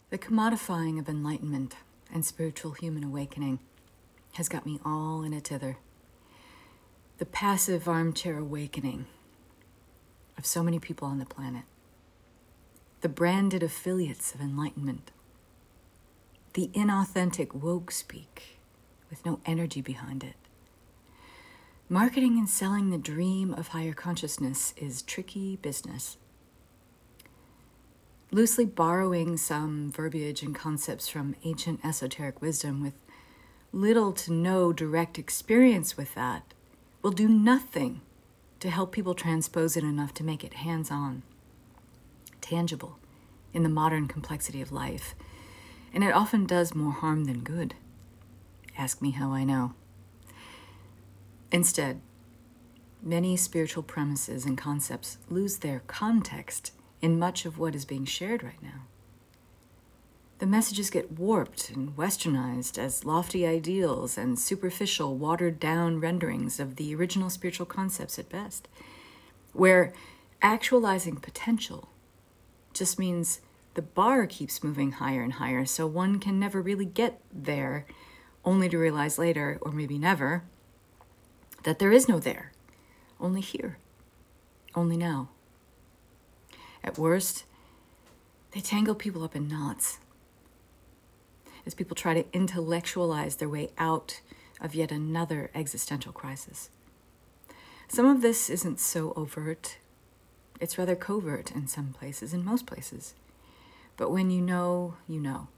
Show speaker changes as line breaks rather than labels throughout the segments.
The commodifying of enlightenment and spiritual human awakening has got me all in a tither. The passive armchair awakening of so many people on the planet. The branded affiliates of enlightenment. The inauthentic woke speak with no energy behind it. Marketing and selling the dream of higher consciousness is tricky business. Loosely borrowing some verbiage and concepts from ancient esoteric wisdom with little to no direct experience with that will do nothing to help people transpose it enough to make it hands-on, tangible in the modern complexity of life. And it often does more harm than good. Ask me how I know. Instead, many spiritual premises and concepts lose their context in much of what is being shared right now. The messages get warped and westernized as lofty ideals and superficial, watered-down renderings of the original spiritual concepts at best, where actualizing potential just means the bar keeps moving higher and higher, so one can never really get there, only to realize later, or maybe never, that there is no there, only here, only now. At worst, they tangle people up in knots as people try to intellectualize their way out of yet another existential crisis. Some of this isn't so overt. It's rather covert in some places, in most places. But when you know, you know.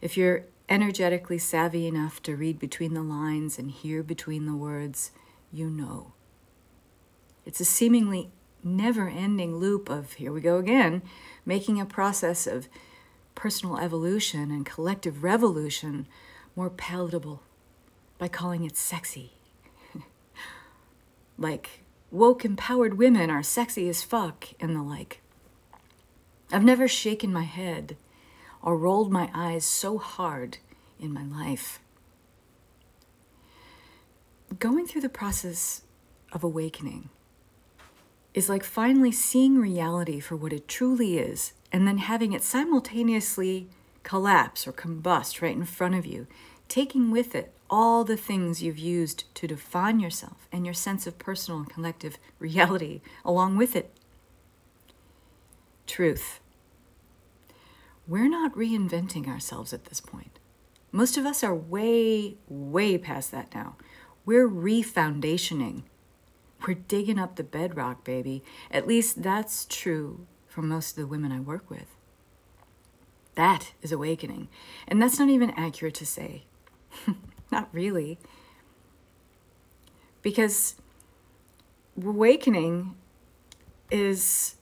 If you're energetically savvy enough to read between the lines and hear between the words, you know. It's a seemingly never-ending loop of, here we go again, making a process of personal evolution and collective revolution more palatable by calling it sexy. Like, woke empowered women are sexy as fuck and the like. I've never shaken my head or rolled my eyes so hard in my life. Going through the process of awakening is like finally seeing reality for what it truly is and then having it simultaneously collapse or combust right in front of you, taking with it all the things you've used to define yourself and your sense of personal and collective reality along with it. Truth. We're not reinventing ourselves at this point. Most of us are way, way past that now. We're refoundationing. We're digging up the bedrock, baby. At least that's true for most of the women I work with. That is awakening. And that's not even accurate to say. Not really. Because awakening is,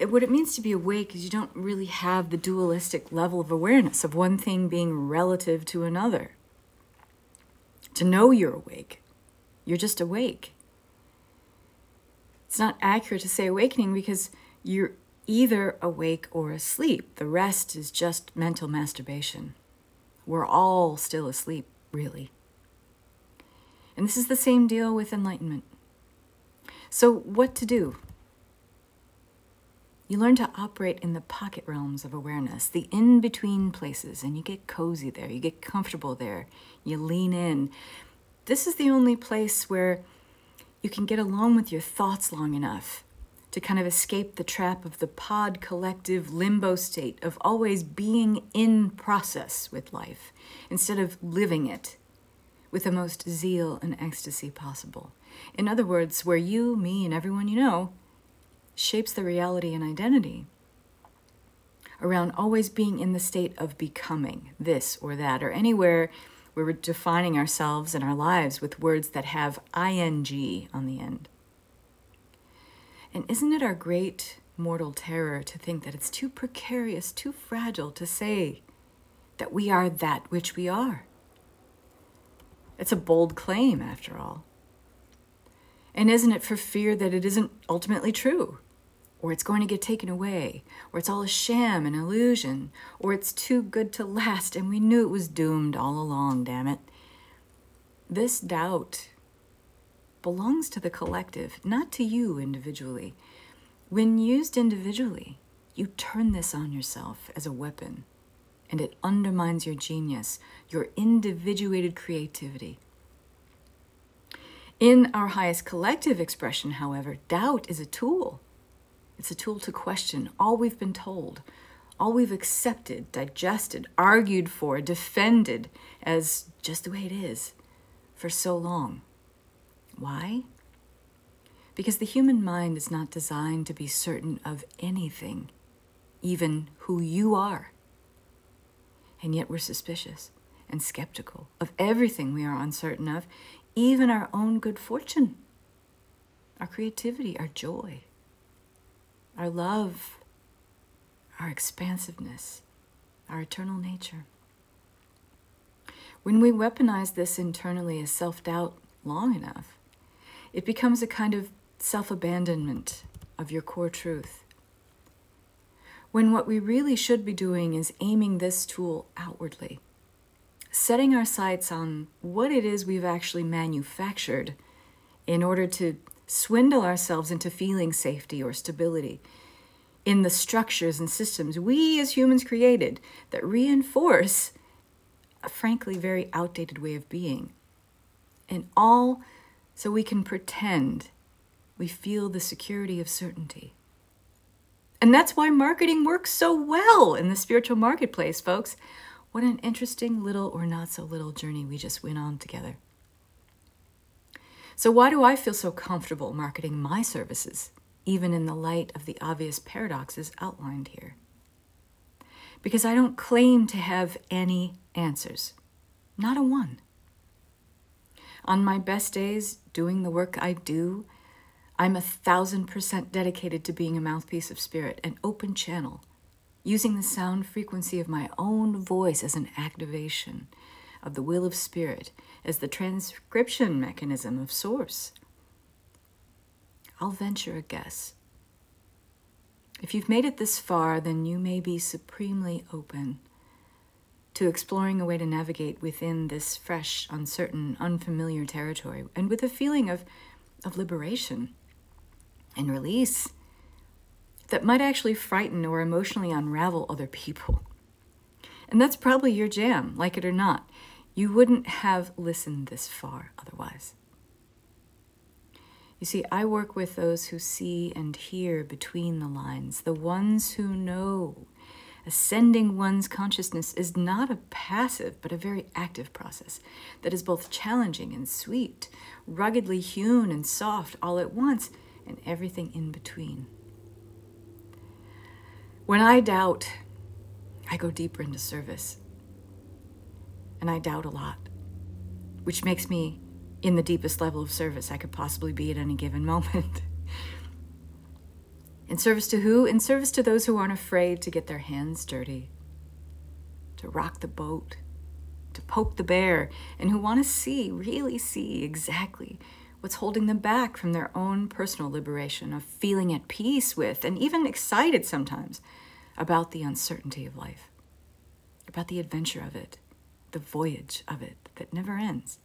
what it means to be awake is you don't really have the dualistic level of awareness of one thing being relative to another. To know you're awake, you're just awake. It's not accurate to say awakening because you're either awake or asleep. The rest is just mental masturbation. We're all still asleep, really. And this is the same deal with enlightenment. So what to do? You learn to operate in the pocket realms of awareness, the in-between places, and you get cozy there, you get comfortable there, you lean in. This is the only place where you can get along with your thoughts long enough to kind of escape the trap of the pod collective limbo state of always being in process with life instead of living it with the most zeal and ecstasy possible. In other words, where you, me, and everyone you know shapes the reality and identity around always being in the state of becoming this or that, or anywhere where we're defining ourselves and our lives with words that have ing on the end. And isn't it our great mortal terror to think that it's too precarious, too fragile to say that we are that which we are? It's a bold claim, after all. And isn't it for fear that it isn't ultimately true? Or it's going to get taken away, or it's all a sham, an illusion, or it's too good to last and we knew it was doomed all along, damn it. This doubt belongs to the collective, not to you individually. When used individually, You turn this on yourself as a weapon, and it undermines your genius, your individuated creativity. In our highest collective expression, however, doubt is a tool. It's a tool to question all we've been told, all we've accepted, digested, argued for, defended as just the way it is for so long. Why? Because the human mind is not designed to be certain of anything, even who you are. And yet we're suspicious and skeptical of everything we are uncertain of, even our own good fortune, our creativity, our joy, our love, our expansiveness, our eternal nature. When we weaponize this internally as self-doubt long enough, it becomes a kind of self-abandonment of your core truth. When what we really should be doing is aiming this tool outwardly, setting our sights on what it is we've actually manufactured in order to swindle ourselves into feeling safety or stability in the structures and systems we as humans created that reinforce a frankly very outdated way of being. And all so we can pretend we feel the security of certainty. And that's why marketing works so well in the spiritual marketplace, folks. What an interesting little or not so little journey we just went on together. So why do I feel so comfortable marketing my services, even in the light of the obvious paradoxes outlined here? Because I don't claim to have any answers, not a one. On my best days, doing the work I do, I'm 1,000% dedicated to being a mouthpiece of spirit, an open channel, using the sound frequency of my own voice as an activation of the will of spirit, as the transcription mechanism of source. I'll venture a guess. If you've made it this far, then you may be supremely open to exploring a way to navigate within this fresh, uncertain, unfamiliar territory, and with a feeling of liberation and release that might actually frighten or emotionally unravel other people. And that's probably your jam, like it or not. You wouldn't have listened this far otherwise. You see, I work with those who see and hear between the lines, the ones who know ascending one's consciousness is not a passive, but a very active process that is both challenging and sweet, ruggedly hewn and soft all at once, and everything in between. When I doubt, I go deeper into service. And I doubt a lot, which makes me in the deepest level of service I could possibly be at any given moment. In service to who? In service to those who aren't afraid to get their hands dirty, to rock the boat, to poke the bear, and who want to see, really see exactly what's holding them back from their own personal liberation of feeling at peace with, and even excited sometimes, about the uncertainty of life, about the adventure of it, the voyage of it that never ends.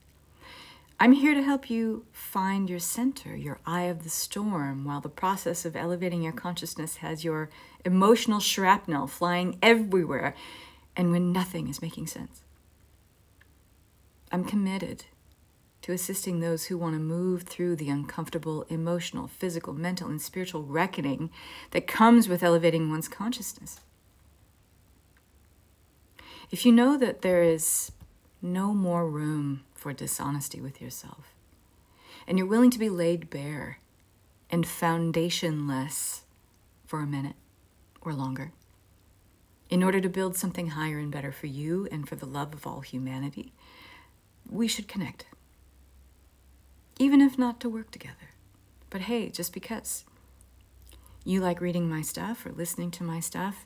I'm here to help you find your center, your eye of the storm, while the process of elevating your consciousness has your emotional shrapnel flying everywhere, and when nothing is making sense. I'm committed to assisting those who want to move through the uncomfortable emotional, physical, mental, and spiritual reckoning that comes with elevating one's consciousness. If you know that there is no more room for dishonesty with yourself, and you're willing to be laid bare and foundationless for a minute or longer, in order to build something higher and better for you and for the love of all humanity, we should connect. Even if not to work together. But hey, just because you like reading my stuff or listening to my stuff,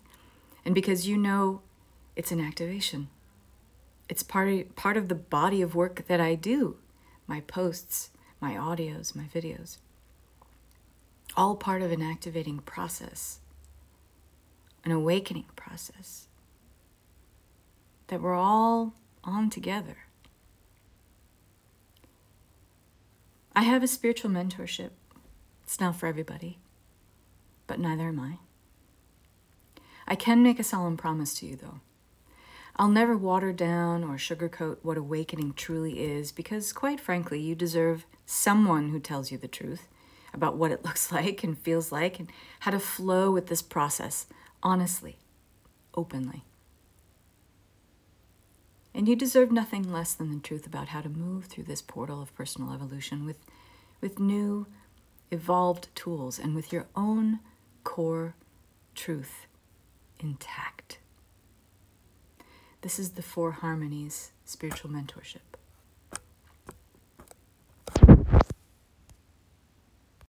and because you know it's an activation. It's part of the body of work that I do. My posts, my audios, my videos. All part of an activating process. An awakening process. That we're all on together. I have a spiritual mentorship. It's not for everybody, but neither am I. I can make a solemn promise to you, though. I'll never water down or sugarcoat what awakening truly is, because, quite frankly, you deserve someone who tells you the truth about what it looks like and feels like and how to flow with this process honestly, openly. And you deserve nothing less than the truth about how to move through this portal of personal evolution with new, evolved tools and with your own core truth intact. This is the Four Harmonies Spiritual Mentorship.